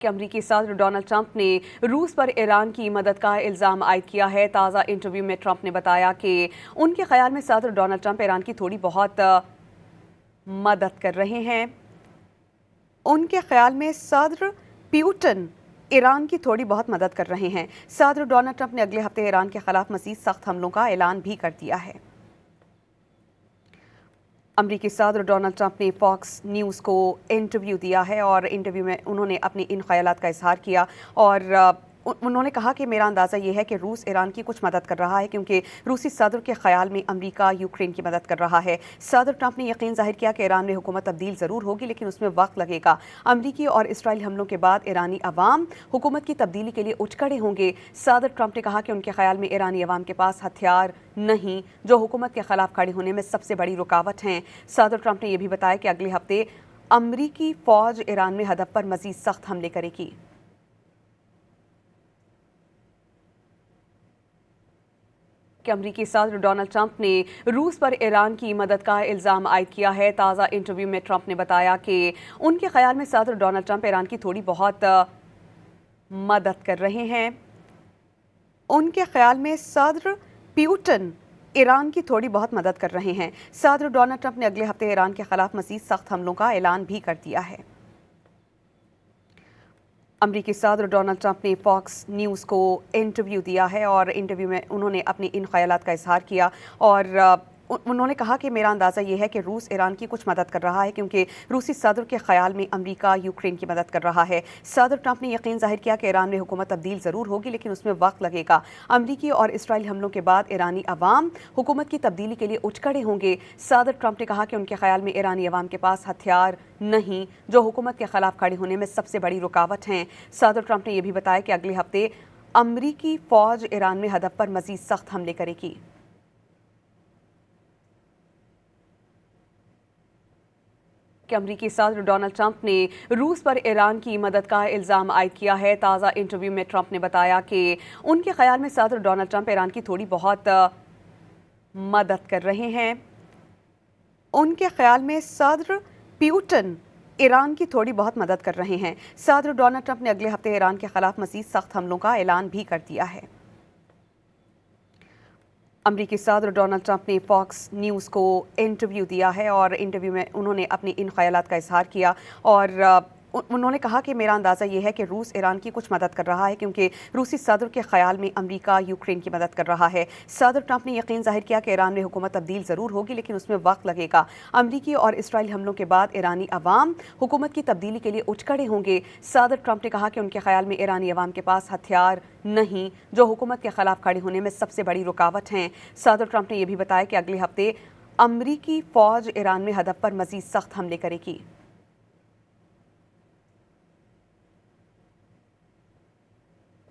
کہ امریکی صدر ڈونلڈ ٹرمپ نے روس پر ایران کی مدد کا الزام عائد کیا ہے۔ تازہ انٹرویو میں ٹرمپ نے بتایا کہ ان کے خیال میں صدر ڈونلڈ ٹرمپ ایران کی تھوڑی بہت مدد کر رہے ہیں۔ ان کے خیال میں صدر پیوٹن ایران کی تھوڑی بہت مدد کر رہے ہیں۔ صدر ڈونلڈ ٹرمپ نے اگلے ہفتے ایران کے خلاف مزید سخت حملوں کا اعلان بھی کر دیا ہے۔ امریکی صدر ڈونلڈ ٹرمپ نے فاکس نیوز کو انٹرویو دیا ہے اور انٹرویو میں انہوں نے اپنی ان خیالات کا اظہار کیا اور انہوں نے کہا کہ میرا اندازہ یہ ہے کہ روس ایران کی کچھ مدد کر رہا ہے کیونکہ روسی صدر کے خیال میں امریکہ یوکرین کی مدد کر رہا ہے۔ صدر ٹرمپ نے یقین ظاہر کیا کہ ایران میں حکومت تبدیل ضرور ہوگی لیکن اس میں وقت لگے گا۔ امریکی اور اسرائیلی حملوں کے بعد ایرانی عوام حکومت کی تبدیلی کے لیے اٹھ کھڑے ہوں گے۔ صدر ٹرمپ نے کہا کہ ان کے خیال میں ایرانی عوام کے پاس ہتھیار نہیں جو حکومت کے خلاف کھڑے ہونے میں سب سے بڑی رکاوٹ ہیں۔ صدر ٹرمپ نے یہ بھی بتایا کہ اگلے ہفتے امریکی فوج ایران میں ہدف پر مزید سخت حملے کرے گی۔ کہ امریکی صدر ڈونلڈ ٹرمپ نے روس پر ایران کی مدد کا الزام عائد کیا ہے۔ تازہ انٹرویو میں ٹرمپ نے بتایا کہ ان کے خیال میں صدر ڈونلڈ ٹرمپ ایران کی تھوڑی بہت مدد کر رہے ہیں۔ ان کے خیال میں صدر پیوٹن ایران کی تھوڑی بہت مدد کر رہے ہیں۔ صدر ڈونلڈ ٹرمپ نے اگلے ہفتے ایران کے خلاف مزید سخت حملوں کا اعلان بھی کر دیا ہے۔ امریکی صدر ڈونلڈ ٹرمپ نے فاکس نیوز کو انٹرویو دیا ہے اور انٹرویو میں انہوں نے اپنی ان خیالات کا اظہار کیا اور انہوں نے کہا کہ میرا اندازہ یہ ہے کہ روس ایران کی کچھ مدد کر رہا ہے کیونکہ روسی صدر کے خیال میں امریکہ یوکرین کی مدد کر رہا ہے۔ صدر ٹرمپ نے یقین ظاہر کیا کہ ایران میں حکومت تبدیل ضرور ہوگی لیکن اس میں وقت لگے گا۔ امریکی اور اسرائیلی حملوں کے بعد ایرانی عوام حکومت کی تبدیلی کے لیے اٹھ کھڑے ہوں گے۔ صدر ٹرمپ نے کہا کہ ان کے خیال میں ایرانی عوام کے پاس ہتھیار نہیں جو حکومت کے خلاف کھڑے ہونے میں سب سے بڑی رکاوٹ ہیں۔ صدر ٹرمپ نے یہ بھی بتایا کہ اگلے ہفتے امریکی فوج ایران میں ہدف پر مزید سخت حملے کرے گی۔ کہ امریکی صدر ڈونلڈ ٹرمپ نے روس پر ایران کی مدد کا الزام عائد کیا ہے۔ تازہ انٹرویو میں ٹرمپ نے بتایا کہ ان کے خیال میں صدر ڈونلڈ ٹرمپ ایران کی تھوڑی بہت مدد کر رہے ہیں۔ ان کے خیال میں صدر پیوٹن ایران کی تھوڑی بہت مدد کر رہے ہیں۔ صدر ڈونلڈ ٹرمپ نے اگلے ہفتے ایران کے خلاف مزید سخت حملوں کا اعلان بھی کر دیا ہے۔ امریکی صدر ڈونلڈ ٹرمپ نے فاکس نیوز کو انٹرویو دیا ہے اور انٹرویو میں انہوں نے اپنی ان خیالات کا اظہار کیا اور انہوں نے کہا کہ میرا اندازہ یہ ہے کہ روس ایران کی کچھ مدد کر رہا ہے کیونکہ روسی صدر کے خیال میں امریکہ یوکرین کی مدد کر رہا ہے۔ صدر ٹرمپ نے یقین ظاہر کیا کہ ایران میں حکومت تبدیل ضرور ہوگی لیکن اس میں وقت لگے گا۔ امریکی اور اسرائیلی حملوں کے بعد ایرانی عوام حکومت کی تبدیلی کے لیے اٹھ کھڑے ہوں گے۔ صدر ٹرمپ نے کہا کہ ان کے خیال میں ایرانی عوام کے پاس ہتھیار نہیں جو حکومت کے خلاف کھڑے ہونے میں سب سے بڑی رکاوٹ ہیں۔ صدر ٹرمپ نے یہ بھی بتایا کہ اگلے ہفتے امریکی فوج ایران میں ہدف پر مزید سخت حملے کرے گی۔